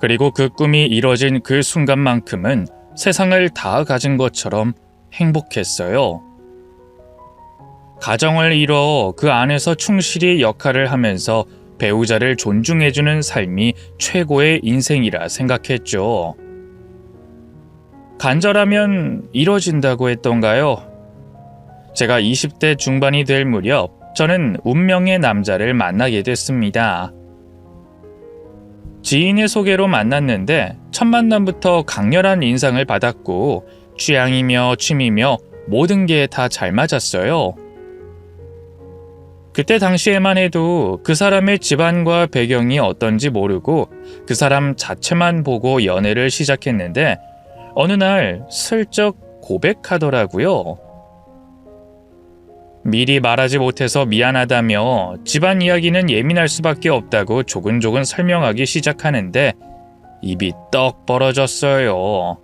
그리고 그 꿈이 이뤄진 그 순간만큼은 세상을 다 가진 것처럼 행복했어요. 가정을 이뤄 그 안에서 충실히 역할을 하면서 배우자를 존중해주는 삶이 최고의 인생이라 생각했죠. 간절하면 이뤄진다고 했던가요? 제가 20대 중반이 될 무렵 저는 운명의 남자를 만나게 됐습니다. 지인의 소개로 만났는데 첫 만남부터 강렬한 인상을 받았고 취향이며 취미며 모든 게 다 잘 맞았어요. 그때 당시에만 해도 그 사람의 집안과 배경이 어떤지 모르고 그 사람 자체만 보고 연애를 시작했는데 어느 날 슬쩍 고백하더라고요. 미리 말하지 못해서 미안하다며 집안 이야기는 예민할 수밖에 없다고 조근조근 설명하기 시작하는데 입이 떡 벌어졌어요.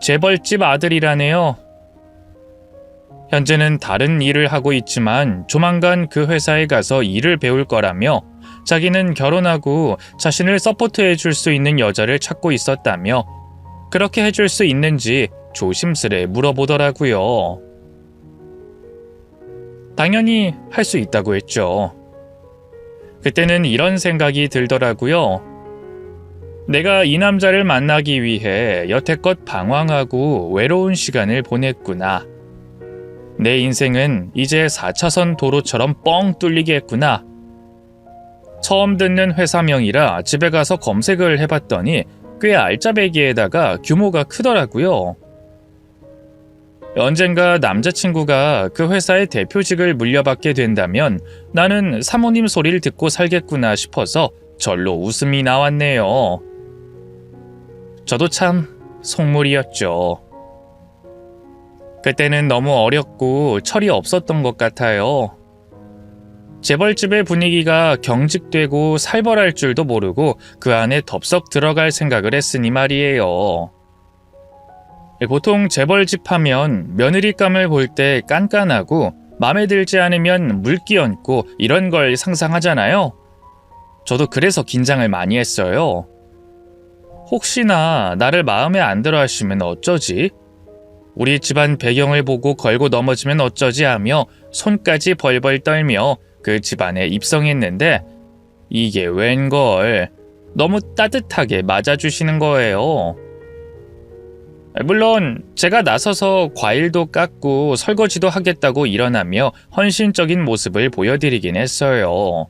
재벌집 아들이라네요. 현재는 다른 일을 하고 있지만 조만간 그 회사에 가서 일을 배울 거라며 자기는 결혼하고 자신을 서포트해 줄 수 있는 여자를 찾고 있었다며 그렇게 해줄 수 있는지 조심스레 물어보더라고요. 당연히 할 수 있다고 했죠. 그때는 이런 생각이 들더라고요. 내가 이 남자를 만나기 위해 여태껏 방황하고 외로운 시간을 보냈구나. 내 인생은 이제 4차선 도로처럼 뻥 뚫리겠구나. 처음 듣는 회사명이라 집에 가서 검색을 해봤더니 꽤 알짜배기에다가 규모가 크더라고요. 언젠가 남자친구가 그 회사의 대표직을 물려받게 된다면 나는 사모님 소리를 듣고 살겠구나 싶어서 절로 웃음이 나왔네요. 저도 참 속물이었죠. 그때는 너무 어렸고 철이 없었던 것 같아요. 재벌집의 분위기가 경직되고 살벌할 줄도 모르고 그 안에 덥석 들어갈 생각을 했으니 말이에요. 보통 재벌집 하면 며느리감을 볼 때 깐깐하고 마음에 들지 않으면 물기 얹고 이런 걸 상상하잖아요. 저도 그래서 긴장을 많이 했어요. 혹시나 나를 마음에 안 들어 하시면 어쩌지? 우리 집안 배경을 보고 걸고 넘어지면 어쩌지 하며 손까지 벌벌 떨며 그 집안에 입성했는데 이게 웬걸 너무 따뜻하게 맞아주시는 거예요. 물론 제가 나서서 과일도 깎고 설거지도 하겠다고 일어나며 헌신적인 모습을 보여드리긴 했어요.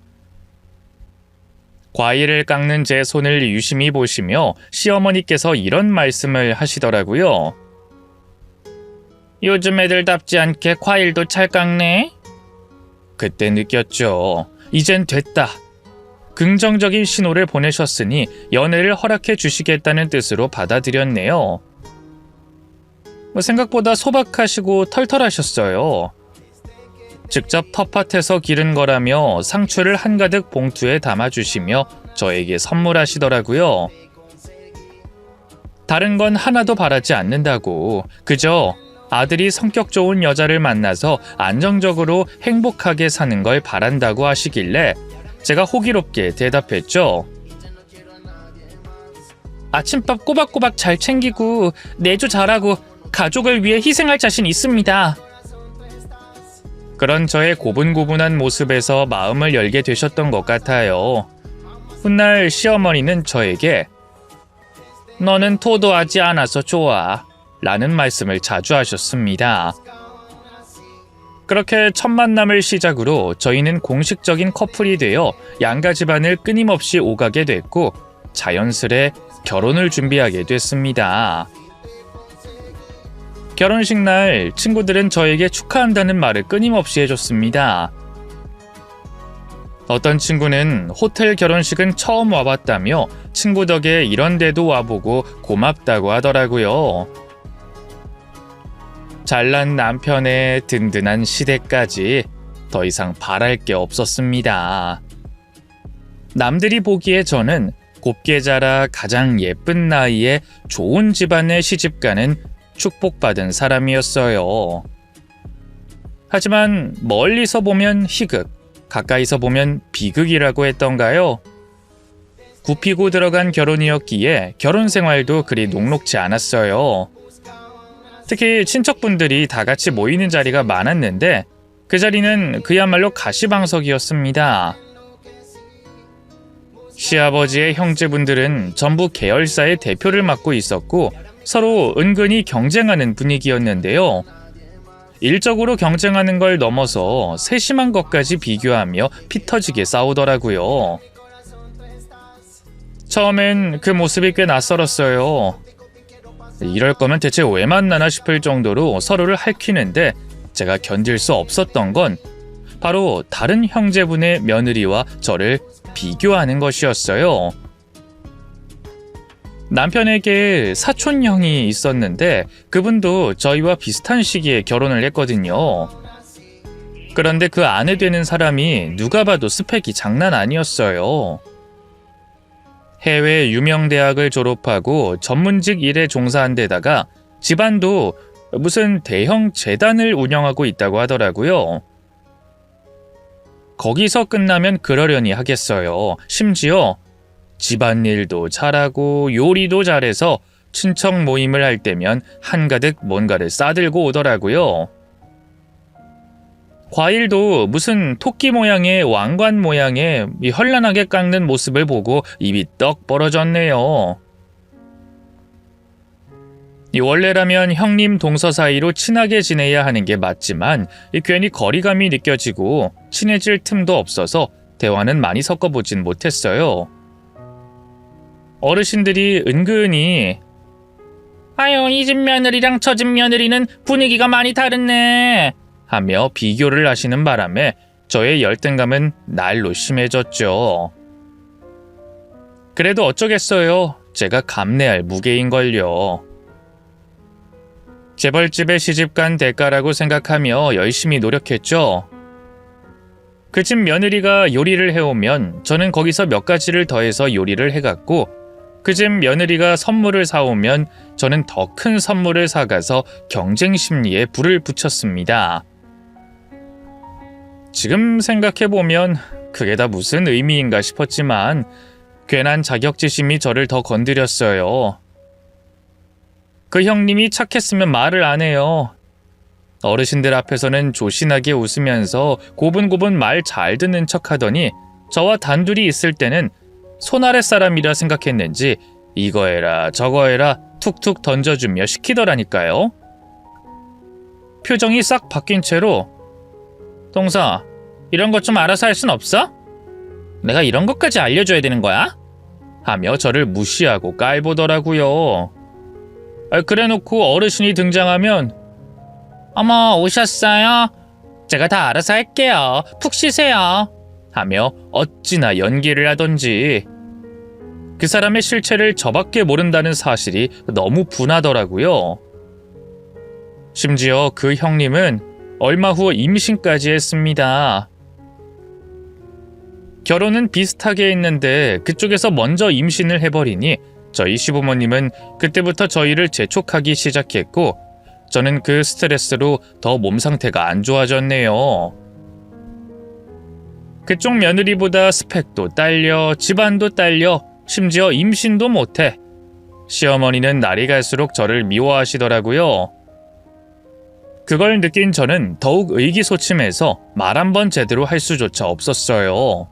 과일을 깎는 제 손을 유심히 보시며 시어머니께서 이런 말씀을 하시더라고요. 요즘 애들답지 않게 과일도 잘 깎네? 그때 느꼈죠. 이젠 됐다. 긍정적인 신호를 보내셨으니 연애를 허락해 주시겠다는 뜻으로 받아들였네요. 생각보다 소박하시고 털털하셨어요. 직접 텃밭에서 기른 거라며 상추를 한가득 봉투에 담아주시며 저에게 선물하시더라고요. 다른 건 하나도 바라지 않는다고 그저 아들이 성격 좋은 여자를 만나서 안정적으로 행복하게 사는 걸 바란다고 하시길래 제가 호기롭게 대답했죠. 아침밥 꼬박꼬박 잘 챙기고 내조 잘하고 가족을 위해 희생할 자신 있습니다. 그런 저의 고분고분한 모습에서 마음을 열게 되셨던 것 같아요. 훗날 시어머니는 저에게 너는 토도하지 않아서 좋아 라는 말씀을 자주 하셨습니다. 그렇게 첫 만남을 시작으로 저희는 공식적인 커플이 되어 양가 집안을 끊임없이 오가게 됐고 자연스레 결혼을 준비하게 됐습니다. 결혼식 날 친구들은 저에게 축하한다는 말을 끊임없이 해줬습니다. 어떤 친구는 호텔 결혼식은 처음 와봤다며 친구 덕에 이런 데도 와보고 고맙다고 하더라고요. 잘난 남편의 든든한 시댁까지 더 이상 바랄 게 없었습니다. 남들이 보기에 저는 곱게 자라 가장 예쁜 나이에 좋은 집안에 시집가는 축복받은 사람이었어요. 하지만 멀리서 보면 희극, 가까이서 보면 비극이라고 했던가요? 굽히고 들어간 결혼이었기에 결혼 생활도 그리 녹록지 않았어요. 특히 친척분들이 다 같이 모이는 자리가 많았는데 그 자리는 그야말로 가시방석이었습니다. 시아버지의 형제분들은 전부 계열사의 대표를 맡고 있었고 서로 은근히 경쟁하는 분위기였는데요. 일적으로 경쟁하는 걸 넘어서 세심한 것까지 비교하며 피 터지게 싸우더라고요. 처음엔 그 모습이 꽤 낯설었어요. 이럴 거면 대체 왜 만나나 싶을 정도로 서로를 핥히는데 제가 견딜 수 없었던 건 바로 다른 형제분의 며느리와 저를 비교하는 것이었어요. 남편에게 사촌형이 있었는데 그분도 저희와 비슷한 시기에 결혼을 했거든요. 그런데 그 아내 되는 사람이 누가 봐도 스펙이 장난 아니었어요. 해외 유명 대학을 졸업하고 전문직 일에 종사한 데다가 집안도 무슨 대형 재단을 운영하고 있다고 하더라고요. 거기서 끝나면 그러려니 하겠어요. 심지어 집안일도 잘하고 요리도 잘해서 친척 모임을 할 때면 한가득 뭔가를 싸들고 오더라고요. 과일도 무슨 토끼 모양의 왕관 모양의 현란하게 깎는 모습을 보고 입이 떡 벌어졌네요. 원래라면 형님 동서 사이로 친하게 지내야 하는 게 맞지만 괜히 거리감이 느껴지고 친해질 틈도 없어서 대화는 많이 섞어보진 못했어요. 어르신들이 은근히 아유, 이 집 며느리랑 저 집 며느리는 분위기가 많이 다르네 하며 비교를 하시는 바람에 저의 열등감은 날로 심해졌죠. 그래도 어쩌겠어요. 제가 감내할 무게인걸요. 재벌집에 시집간 대가라고 생각하며 열심히 노력했죠. 그 집 며느리가 요리를 해오면 저는 거기서 몇 가지를 더해서 요리를 해갔고 그 집 며느리가 선물을 사오면 저는 더 큰 선물을 사가서 경쟁 심리에 불을 붙였습니다. 지금 생각해보면 그게 다 무슨 의미인가 싶었지만 괜한 자격지심이 저를 더 건드렸어요. 그 형님이 착했으면 말을 안 해요. 어르신들 앞에서는 조신하게 웃으면서 고분고분 말 잘 듣는 척하더니 저와 단둘이 있을 때는 손아랫 사람이라 생각했는지 이거 해라 저거 해라 툭툭 던져주며 시키더라니까요. 표정이 싹 바뀐 채로 동서, 이런 것 좀 알아서 할 순 없어? 내가 이런 것까지 알려줘야 되는 거야? 하며 저를 무시하고 깔보더라고요. 그래놓고 어르신이 등장하면 어머, 오셨어요? 제가 다 알아서 할게요. 푹 쉬세요. 하며 어찌나 연기를 하던지 그 사람의 실체를 저밖에 모른다는 사실이 너무 분하더라고요. 심지어 그 형님은 얼마 후 임신까지 했습니다. 결혼은 비슷하게 했는데 그쪽에서 먼저 임신을 해버리니 저희 시부모님은 그때부터 저희를 재촉하기 시작했고 저는 그 스트레스로 더 몸 상태가 안 좋아졌네요. 그쪽 며느리보다 스펙도 딸려 집안도 딸려 심지어 임신도 못해 시어머니는 날이 갈수록 저를 미워하시더라고요. 그걸 느낀 저는 더욱 의기소침해서 말 한 번 제대로 할 수조차 없었어요.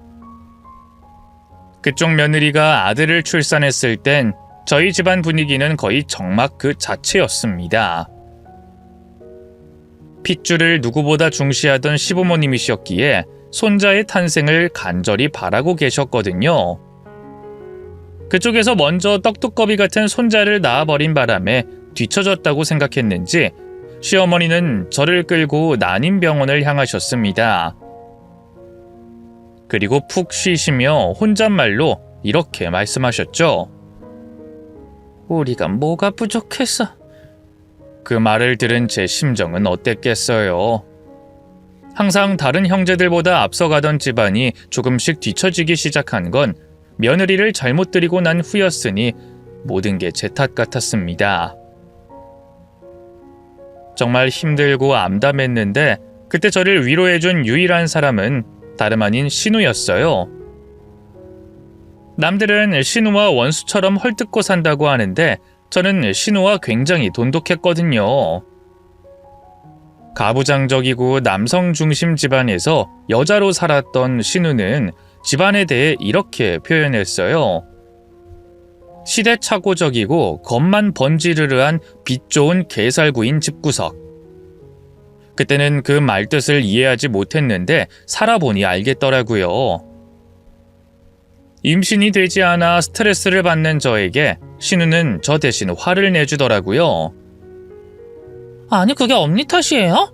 그쪽 며느리가 아들을 출산했을 땐 저희 집안 분위기는 거의 정막 그 자체였습니다. 핏줄을 누구보다 중시하던 시부모님이셨기에 손자의 탄생을 간절히 바라고 계셨거든요. 그쪽에서 먼저 떡두꺼비 같은 손자를 낳아버린 바람에 뒤처졌다고 생각했는지 시어머니는 저를 끌고 난임병원을 향하셨습니다. 그리고 푹 쉬시며 혼잣말로 이렇게 말씀하셨죠. 우리가 뭐가 부족해서. 그 말을 들은 제 심정은 어땠겠어요. 항상 다른 형제들보다 앞서가던 집안이 조금씩 뒤처지기 시작한 건 며느리를 잘못 들이고 난 후였으니 모든 게 제 탓 같았습니다. 정말 힘들고 암담했는데 그때 저를 위로해준 유일한 사람은 다름 아닌 신우였어요. 남들은 신우와 원수처럼 헐뜯고 산다고 하는데 저는 신우와 굉장히 돈독했거든요. 가부장적이고 남성 중심 집안에서 여자로 살았던 신우는 집안에 대해 이렇게 표현했어요. 시대착오적이고 겉만 번지르르한 빛 좋은 개살구인 집구석. 그때는 그 말뜻을 이해하지 못했는데 살아보니 알겠더라고요. 임신이 되지 않아 스트레스를 받는 저에게 신우는 저 대신 화를 내주더라고요. 아니, 그게 언니 탓이에요?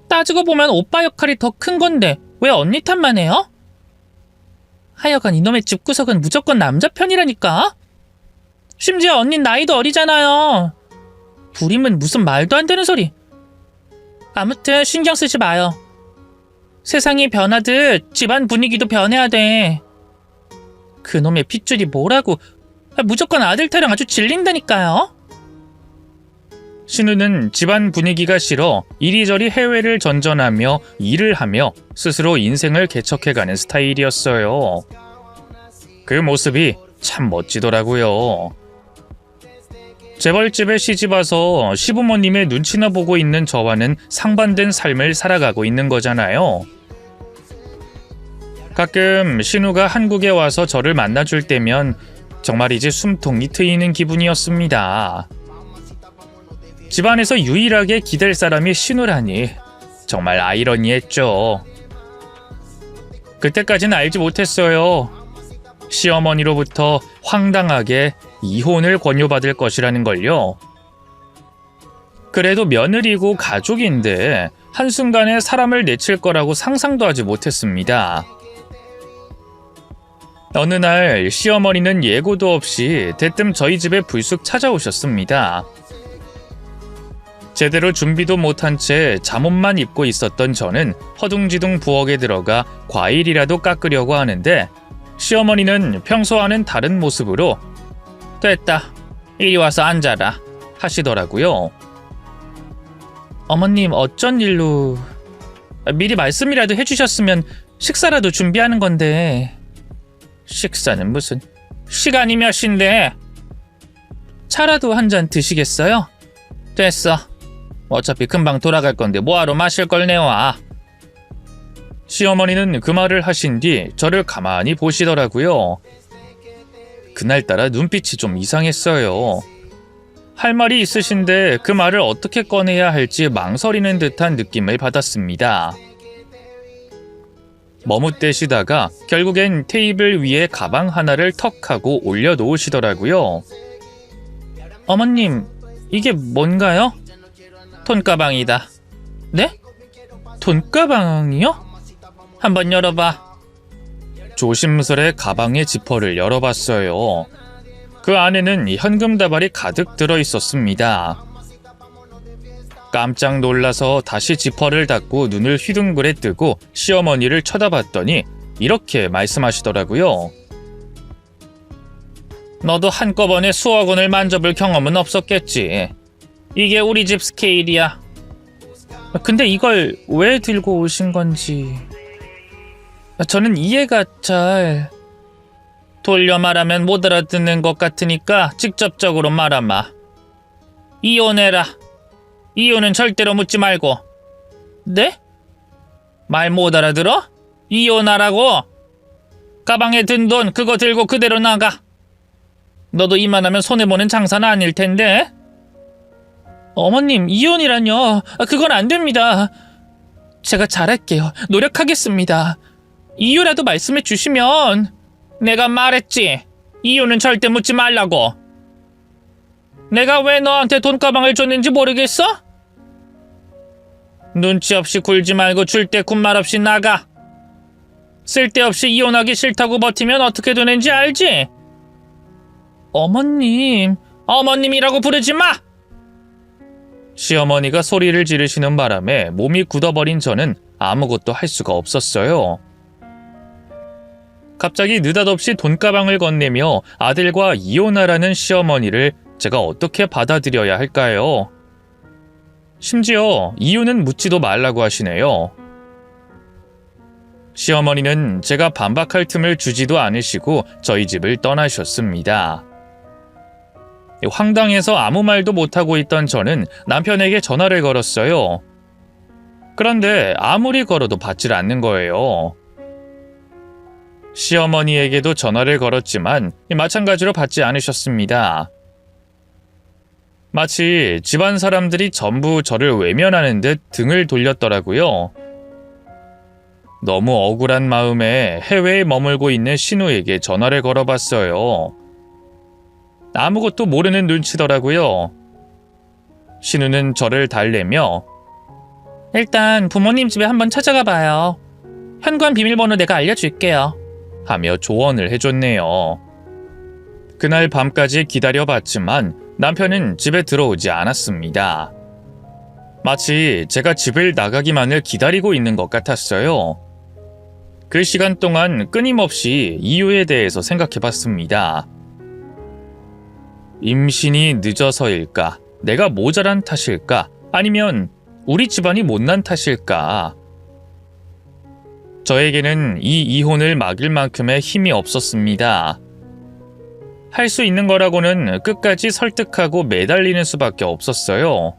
따지고 보면 오빠 역할이 더 큰 건데 왜 언니 탓만 해요? 하여간 이놈의 집구석은 무조건 남자 편이라니까. 심지어 언닌 나이도 어리잖아요. 불임은 무슨 말도 안 되는 소리. 아무튼 신경 쓰지 마요. 세상이 변하듯 집안 분위기도 변해야 돼. 그놈의 핏줄이 뭐라고. 무조건 아들 타령 아주 질린다니까요. 신우는 집안 분위기가 싫어 이리저리 해외를 전전하며 일을 하며 스스로 인생을 개척해가는 스타일이었어요. 그 모습이 참 멋지더라고요. 재벌집에 시집와서 시부모님의 눈치나 보고 있는 저와는 상반된 삶을 살아가고 있는 거잖아요. 가끔 신우가 한국에 와서 저를 만나줄 때면 정말이지 숨통이 트이는 기분이었습니다. 집안에서 유일하게 기댈 사람이 신우라니 정말 아이러니했죠. 그때까진 알지 못했어요. 시어머니로부터 황당하게 이혼을 권유받을 것이라는 걸요. 그래도 며느리고 가족인데 한순간에 사람을 내칠 거라고 상상도 하지 못했습니다. 어느 날 시어머니는 예고도 없이 대뜸 저희 집에 불쑥 찾아오셨습니다. 제대로 준비도 못한 채 잠옷만 입고 있었던 저는 허둥지둥 부엌에 들어가 과일이라도 깎으려고 하는데 시어머니는 평소와는 다른 모습으로 됐다, 이리 와서 앉아라 하시더라고요. 어머님, 어쩐 일로. 미리 말씀이라도 해주셨으면 식사라도 준비하는 건데. 식사는 무슨. 시간이 몇 시인데. 차라도 한 잔 드시겠어요? 됐어. 어차피 금방 돌아갈 건데 뭐하러 마실 걸 내와. 시어머니는 그 말을 하신 뒤 저를 가만히 보시더라고요. 그날따라 눈빛이 좀 이상했어요. 할 말이 있으신데 그 말을 어떻게 꺼내야 할지 망설이는 듯한 느낌을 받았습니다. 머뭇대시다가 결국엔 테이블 위에 가방 하나를 턱 하고 올려놓으시더라고요. 어머님, 이게 뭔가요? 돈가방이다. 네? 돈가방이요? 한번 열어봐. 조심스레 가방의 지퍼를 열어봤어요. 그 안에는 현금 다발이 가득 들어있었습니다. 깜짝 놀라서 다시 지퍼를 닫고 눈을 휘둥그레 뜨고 시어머니를 쳐다봤더니 이렇게 말씀하시더라고요. 너도 한꺼번에 수억 원을 만져볼 경험은 없었겠지. 이게 우리 집 스케일이야. 근데 이걸 왜 들고 오신 건지. 저는 이해가 잘. 돌려 말하면 못 알아듣는 것 같으니까 직접적으로 말하마. 이혼해라. 이혼은 절대로 묻지 말고. 네? 말 못 알아들어? 이혼하라고. 가방에 든 돈 그거 들고 그대로 나가. 너도 이만하면 손해보는 장사는 아닐 텐데. 어머님, 이혼이란요. 그건 안 됩니다. 제가 잘할게요. 노력하겠습니다. 이유라도 말씀해 주시면. 내가 말했지. 이유는 절대 묻지 말라고. 내가 왜 너한테 돈가방을 줬는지 모르겠어? 눈치 없이 굴지 말고 줄 때 군말 없이 나가. 쓸데없이 이혼하기 싫다고 버티면 어떻게 되는지 알지? 어머님, 어머님이라고 부르지 마! 시어머니가 소리를 지르시는 바람에 몸이 굳어버린 저는 아무것도 할 수가 없었어요. 갑자기 느닷없이 돈가방을 건네며 아들과 이혼하라는 시어머니를 제가 어떻게 받아들여야 할까요? 심지어 이유는 묻지도 말라고 하시네요. 시어머니는 제가 반박할 틈을 주지도 않으시고 저희 집을 떠나셨습니다. 황당해서 아무 말도 못하고 있던 저는 남편에게 전화를 걸었어요. 그런데 아무리 걸어도 받질 않는 거예요. 시어머니에게도 전화를 걸었지만 마찬가지로 받지 않으셨습니다. 마치 집안 사람들이 전부 저를 외면하는 듯 등을 돌렸더라고요. 너무 억울한 마음에 해외에 머물고 있는 신우에게 전화를 걸어봤어요. 아무것도 모르는 눈치더라고요. 신우는 저를 달래며 일단 부모님 집에 한번 찾아가 봐요. 현관 비밀번호 내가 알려줄게요. 하며 조언을 해줬네요. 그날 밤까지 기다려봤지만 남편은 집에 들어오지 않았습니다. 마치 제가 집을 나가기만을 기다리고 있는 것 같았어요. 그 시간 동안 끊임없이 이유에 대해서 생각해봤습니다. 임신이 늦어서일까? 내가 모자란 탓일까? 아니면 우리 집안이 못난 탓일까? 저에게는 이 이혼을 막을 만큼의 힘이 없었습니다. 할 수 있는 거라고는 끝까지 설득하고 매달리는 수밖에 없었어요.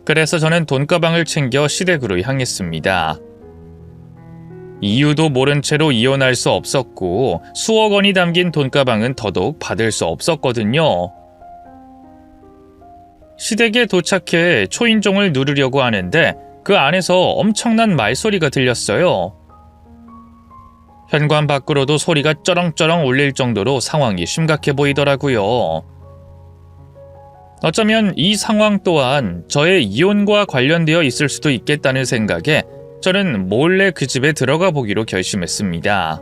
그래서 저는 돈가방을 챙겨 시댁으로 향했습니다. 이유도 모른 채로 이혼할 수 없었고 수억 원이 담긴 돈가방은 더더욱 받을 수 없었거든요. 시댁에 도착해 초인종을 누르려고 하는데 그 안에서 엄청난 말소리가 들렸어요. 현관 밖으로도 소리가 쩌렁쩌렁 울릴 정도로 상황이 심각해 보이더라고요. 어쩌면 이 상황 또한 저의 이혼과 관련되어 있을 수도 있겠다는 생각에 저는 몰래 그 집에 들어가 보기로 결심했습니다.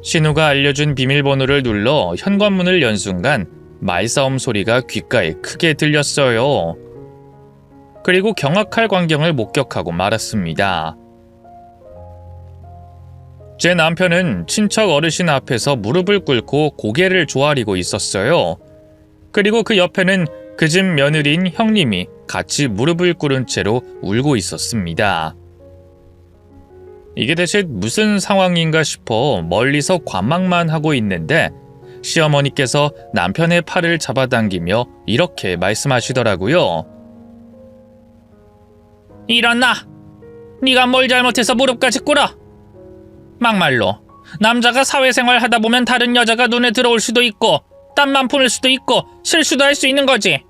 신우가 알려준 비밀번호를 눌러 현관문을 연 순간 말싸움 소리가 귓가에 크게 들렸어요. 그리고 경악할 광경을 목격하고 말았습니다. 제 남편은 친척 어르신 앞에서 무릎을 꿇고 고개를 조아리고 있었어요. 그리고 그 옆에는 그 집 며느리인 형님이 같이 무릎을 꿇은 채로 울고 있었습니다. 이게 대체 무슨 상황인가 싶어 멀리서 관망만 하고 있는데 시어머니께서 남편의 팔을 잡아당기며 이렇게 말씀하시더라고요. 일어나! 네가 뭘 잘못해서 무릎까지 꿇어! 막말로 남자가 사회생활 하다 보면 다른 여자가 눈에 들어올 수도 있고 땀만 품을 수도 있고 실수도 할 수 있는 거지.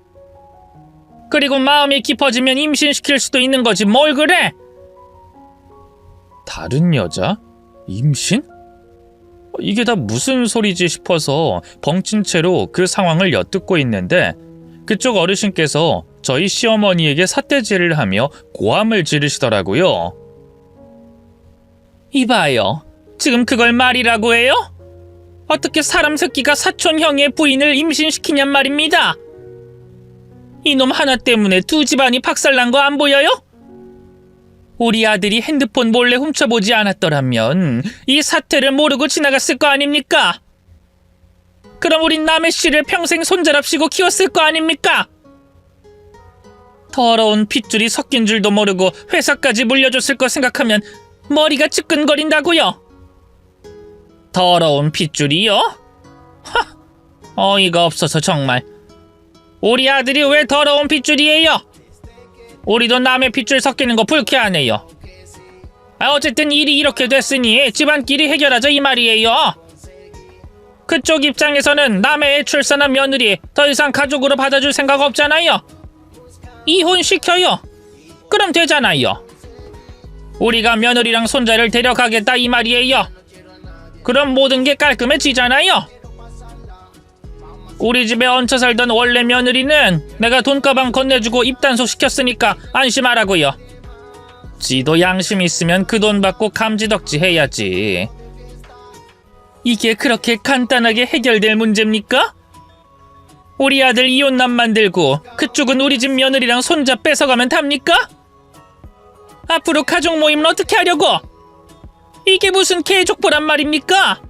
그리고 마음이 깊어지면 임신시킬 수도 있는 거지. 뭘 그래? 다른 여자? 임신? 이게 다 무슨 소리지 싶어서 벙찐 채로 그 상황을 엿듣고 있는데 그쪽 어르신께서 저희 시어머니에게 삿대질을 하며 고함을 지르시더라고요. 이봐요. 지금 그걸 말이라고 해요? 어떻게 사람 새끼가 사촌 형의 부인을 임신시키냔 말입니다. 이놈 하나 때문에 두 집안이 박살난 거 안 보여요? 우리 아들이 핸드폰 몰래 훔쳐보지 않았더라면 이 사태를 모르고 지나갔을 거 아닙니까? 그럼 우린 남의 씨를 평생 손자랍시고 키웠을 거 아닙니까? 더러운 핏줄이 섞인 줄도 모르고 회사까지 물려줬을 거 생각하면 머리가 찌끈거린다고요. 더러운 핏줄이요? 하, 어이가 없어서 정말. 우리 아들이 왜 더러운 핏줄이에요? 우리도 남의 핏줄 섞이는 거 불쾌하네요. 어쨌든 일이 이렇게 됐으니 집안끼리 해결하자 이 말이에요. 그쪽 입장에서는 남의 애 출산한 며느리 더 이상 가족으로 받아줄 생각 없잖아요. 이혼시켜요. 그럼 되잖아요. 우리가 며느리랑 손자를 데려가겠다 이 말이에요. 그럼 모든 게 깔끔해지잖아요. 우리 집에 얹혀 살던 원래 며느리는 내가 돈가방 건네주고 입단속 시켰으니까 안심하라고요. 지도 양심 있으면 그 돈 받고 감지덕지 해야지. 이게 그렇게 간단하게 해결될 문제입니까? 우리 아들 이혼남 만들고 그쪽은 우리 집 며느리랑 손자 뺏어가면 답니까? 앞으로 가족 모임은 어떻게 하려고? 이게 무슨 개족보란 말입니까?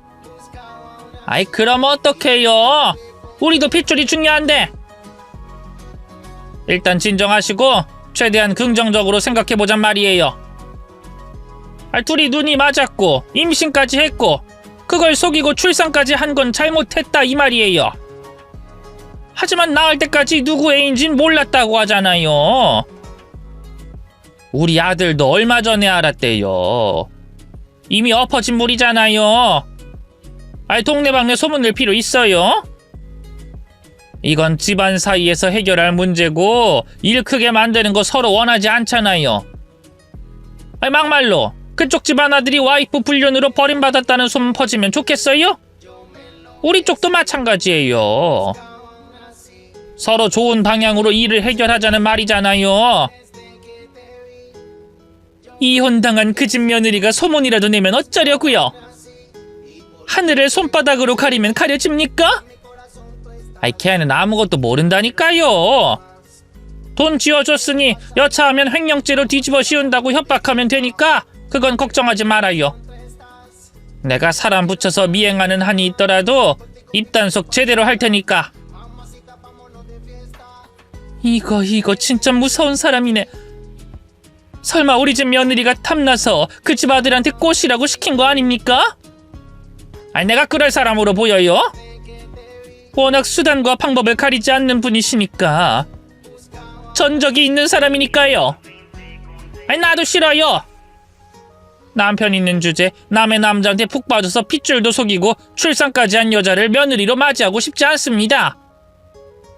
아이 그럼 어떡해요? 우리도 핏줄이 중요한데. 일단 진정하시고 최대한 긍정적으로 생각해보잔 말이에요. 둘이 눈이 맞았고 임신까지 했고 그걸 속이고 출산까지 한 건 잘못했다 이 말이에요. 하지만 낳을 때까지 누구 애인진 몰랐다고 하잖아요. 우리 아들도 얼마 전에 알았대요. 이미 엎어진 물이잖아요. 동네방네 소문낼 필요 있어요? 이건 집안 사이에서 해결할 문제고 일 크게 만드는 거 서로 원하지 않잖아요. 막말로 그쪽 집안 아들이 와이프 불륜으로 버림받았다는 소문 퍼지면 좋겠어요? 우리 쪽도 마찬가지예요. 서로 좋은 방향으로 일을 해결하자는 말이잖아요. 이혼당한 그 집 며느리가 소문이라도 내면 어쩌려고요? 하늘을 손바닥으로 가리면 가려집니까? 걔는 아무것도 모른다니까요. 돈 쥐어줬으니 여차하면 횡령죄로 뒤집어 씌운다고 협박하면 되니까 그건 걱정하지 말아요. 내가 사람 붙여서 미행하는 한이 있더라도 입단속 제대로 할 테니까. 이거 진짜 무서운 사람이네. 설마 우리 집 며느리가 탐나서 그 집 아들한테 꼬시라고 시킨 거 아닙니까? 내가 그럴 사람으로 보여요? 워낙 수단과 방법을 가리지 않는 분이시니까. 전적이 있는 사람이니까요. 나도 싫어요. 남편 있는 주제 남의 남자한테 푹 빠져서 핏줄도 속이고 출산까지 한 여자를 며느리로 맞이하고 싶지 않습니다.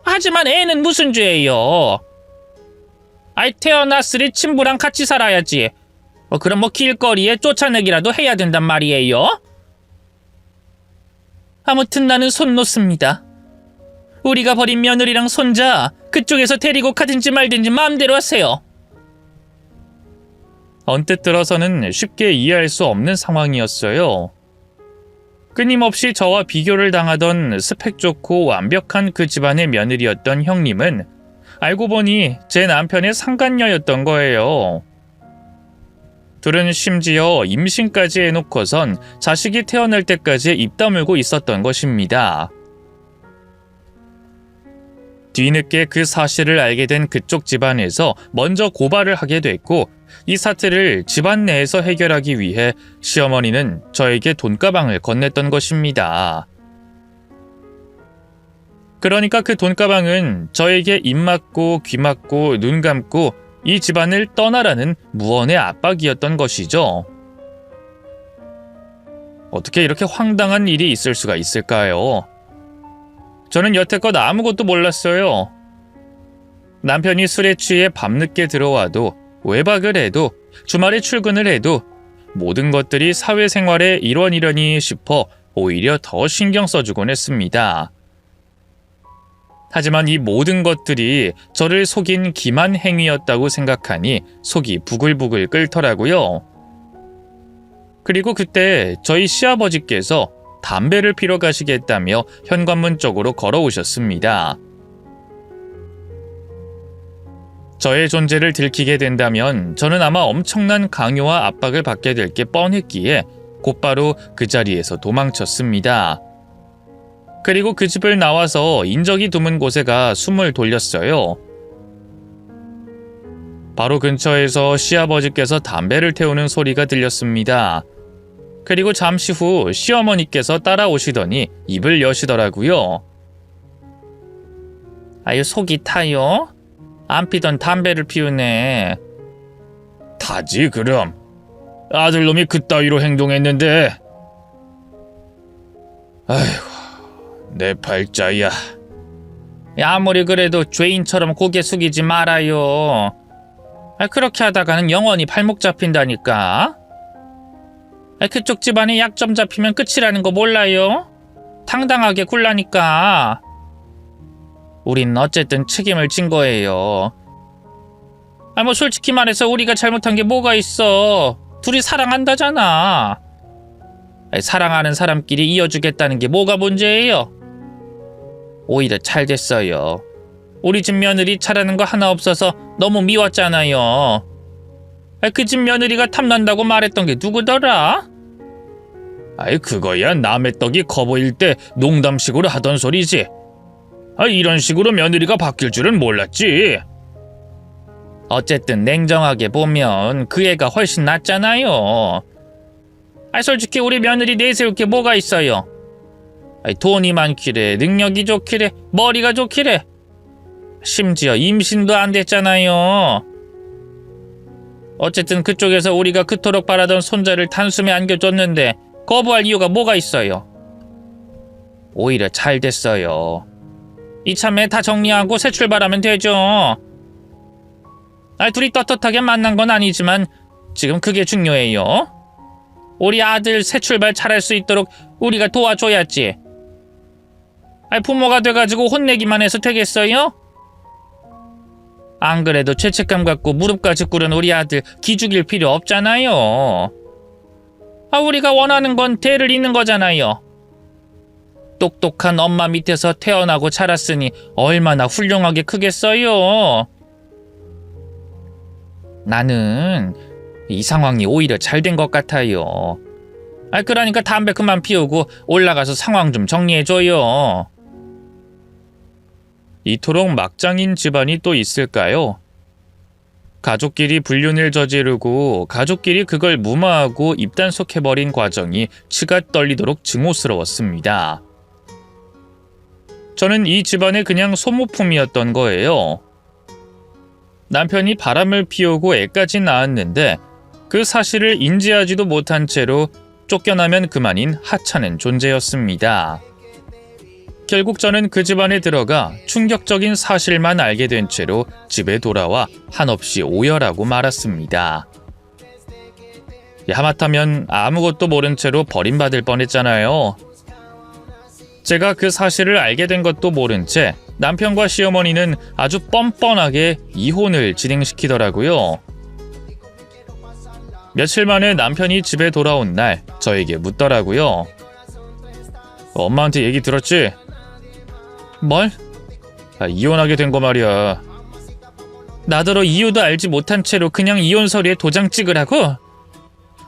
하지만 애는 무슨 죄예요? 태어났으리 친부랑 같이 살아야지. 그럼 길거리에 쫓아내기라도 해야 된단 말이에요? 아무튼 나는 손 놓습니다. 우리가 버린 며느리랑 손자 그쪽에서 데리고 가든지 말든지 마음대로 하세요. 언뜻 들어서는 쉽게 이해할 수 없는 상황이었어요. 끊임없이 저와 비교를 당하던 스펙 좋고 완벽한 그 집안의 며느리였던 형님은 알고 보니 제 남편의 상간녀였던 거예요. 둘은 심지어 임신까지 해놓고선 자식이 태어날 때까지 입 다물고 있었던 것입니다. 뒤늦게 그 사실을 알게 된 그쪽 집안에서 먼저 고발을 하게 됐고 이 사태를 집안 내에서 해결하기 위해 시어머니는 저에게 돈가방을 건넸던 것입니다. 그러니까 그 돈가방은 저에게 입 막고 귀 막고 눈 감고 이 집안을 떠나라는 무언의 압박이었던 것이죠. 어떻게 이렇게 황당한 일이 있을 수가 있을까요? 저는 여태껏 아무것도 몰랐어요. 남편이 술에 취해 밤늦게 들어와도 외박을 해도 주말에 출근을 해도 모든 것들이 사회생활의 일원이려니 싶어 오히려 더 신경 써주곤 했습니다. 하지만 이 모든 것들이 저를 속인 기만 행위였다고 생각하니 속이 부글부글 끓더라고요. 그리고 그때 저희 시아버지께서 담배를 피러 가시겠다며 현관문 쪽으로 걸어오셨습니다. 저의 존재를 들키게 된다면 저는 아마 엄청난 강요와 압박을 받게 될 게 뻔했기에 곧바로 그 자리에서 도망쳤습니다. 그리고 그 집을 나와서 인적이 드문 곳에 가 숨을 돌렸어요. 바로 근처에서 시아버지께서 담배를 태우는 소리가 들렸습니다. 그리고 잠시 후 시어머니께서 따라오시더니 입을 여시더라고요. 속이 타요? 안 피던 담배를 피우네. 타지 그럼. 아들놈이 그따위로 행동했는데. 아이고. 내 팔자야. 아무리 그래도 죄인처럼 고개 숙이지 말아요. 그렇게 하다가는 영원히 발목 잡힌다니까. 그쪽 집안에 약점 잡히면 끝이라는 거 몰라요? 당당하게 굴라니까. 우린 어쨌든 책임을 진 거예요. 솔직히 말해서 우리가 잘못한 게 뭐가 있어. 둘이 사랑한다잖아. 사랑하는 사람끼리 이어주겠다는 게 뭐가 문제예요? 오히려 잘 됐어요. 우리 집 며느리 잘하는 거 하나 없어서 너무 미웠잖아요. 그 집 며느리가 탐난다고 말했던 게 누구더라? 그거야 남의 떡이 커 보일 때 농담식으로 하던 소리지. 이런 식으로 며느리가 바뀔 줄은 몰랐지. 어쨌든 냉정하게 보면 그 애가 훨씬 낫잖아요. 솔직히 우리 며느리 내세울 게 뭐가 있어요? 돈이 많기래, 능력이 좋기래, 머리가 좋기래. 심지어 임신도 안 됐잖아요. 어쨌든 그쪽에서 우리가 그토록 바라던 손자를 단숨에 안겨줬는데 거부할 이유가 뭐가 있어요? 오히려 잘 됐어요. 이참에 다 정리하고 새 출발하면 되죠. 둘이 떳떳하게 만난 건 아니지만 지금 그게 중요해요. 우리 아들 새 출발 잘할 수 있도록 우리가 도와줘야지. 부모가 돼가지고 혼내기만 해서 되겠어요? 안 그래도 죄책감 갖고 무릎까지 꿇은 우리 아들 기죽일 필요 없잖아요. 우리가 원하는 건 대를 잇는 거잖아요. 똑똑한 엄마 밑에서 태어나고 자랐으니 얼마나 훌륭하게 크겠어요. 나는 이 상황이 오히려 잘 된 것 같아요. 그러니까 담배 그만 피우고 올라가서 상황 좀 정리해줘요. 이토록 막장인 집안이 또 있을까요? 가족끼리 불륜을 저지르고 가족끼리 그걸 무마하고 입단속해버린 과정이 치가 떨리도록 증오스러웠습니다. 저는 이 집안의 그냥 소모품이었던 거예요. 남편이 바람을 피우고 애까지 낳았는데 그 사실을 인지하지도 못한 채로 쫓겨나면 그만인 하찮은 존재였습니다. 결국 저는 그 집안에 들어가 충격적인 사실만 알게 된 채로 집에 돌아와 한없이 오열하고 말았습니다. 하마터면 아무것도 모른 채로 버림받을 뻔했잖아요. 제가 그 사실을 알게 된 것도 모른 채 남편과 시어머니는 아주 뻔뻔하게 이혼을 진행시키더라고요. 며칠 만에 남편이 집에 돌아온 날 저에게 묻더라고요. 엄마한테 얘기 들었지? 뭘? 이혼하게 된 거 말이야. 나더러 이유도 알지 못한 채로 그냥 이혼 서류에 도장 찍으라고?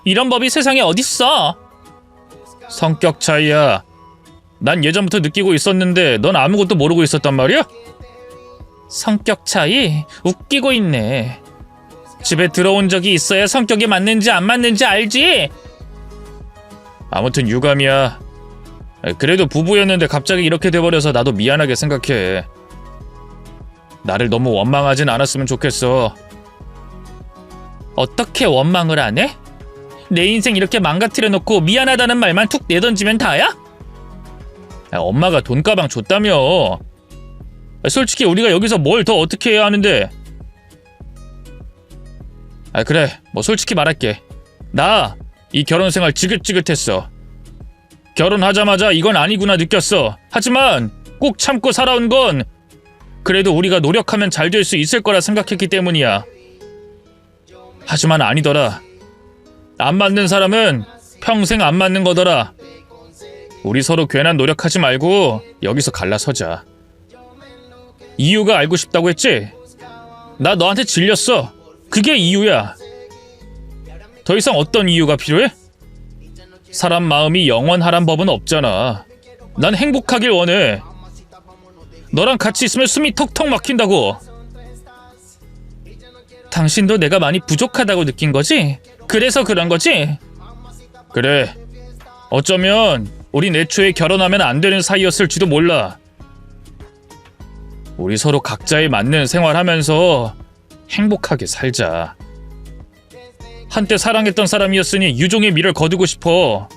이런 법이 세상에 어딨어? 성격 차이야. 난 예전부터 느끼고 있었는데 넌 아무것도 모르고 있었단 말이야? 성격 차이? 웃기고 있네. 집에 들어온 적이 있어야 성격이 맞는지 안 맞는지 알지? 아무튼 유감이야. 그래도 부부였는데 갑자기 이렇게 돼버려서 나도 미안하게 생각해. 나를 너무 원망하진 않았으면 좋겠어. 어떻게 원망을 안 해? 내 인생 이렇게 망가뜨려 놓고 미안하다는 말만 툭 내던지면 다야? 엄마가 돈가방 줬다며. 솔직히 우리가 여기서 뭘 더 어떻게 해야 하는데. 그래, 뭐 솔직히 말할게. 나 이 결혼생활 지긋지긋했어. 결혼하자마자 이건 아니구나 느꼈어. 하지만 꼭 참고 살아온 건 그래도 우리가 노력하면 잘 될 수 있을 거라 생각했기 때문이야. 하지만 아니더라. 안 맞는 사람은 평생 안 맞는 거더라. 우리 서로 괜한 노력하지 말고 여기서 갈라서자. 이유가 알고 싶다고 했지? 나 너한테 질렸어. 그게 이유야. 더 이상 어떤 이유가 필요해? 사람 마음이 영원하란 법은 없잖아. 난 행복하길 원해. 너랑 같이 있으면 숨이 턱턱 막힌다고. 당신도 내가 많이 부족하다고 느낀 거지? 그래서 그런 거지? 그래. 어쩌면 우린 애초에 결혼하면 안 되는 사이였을지도 몰라. 우리 서로 각자에 맞는 생활하면서 행복하게 살자. 한때 사랑했던 사람이었으니 유종의 미를 거두고 싶어.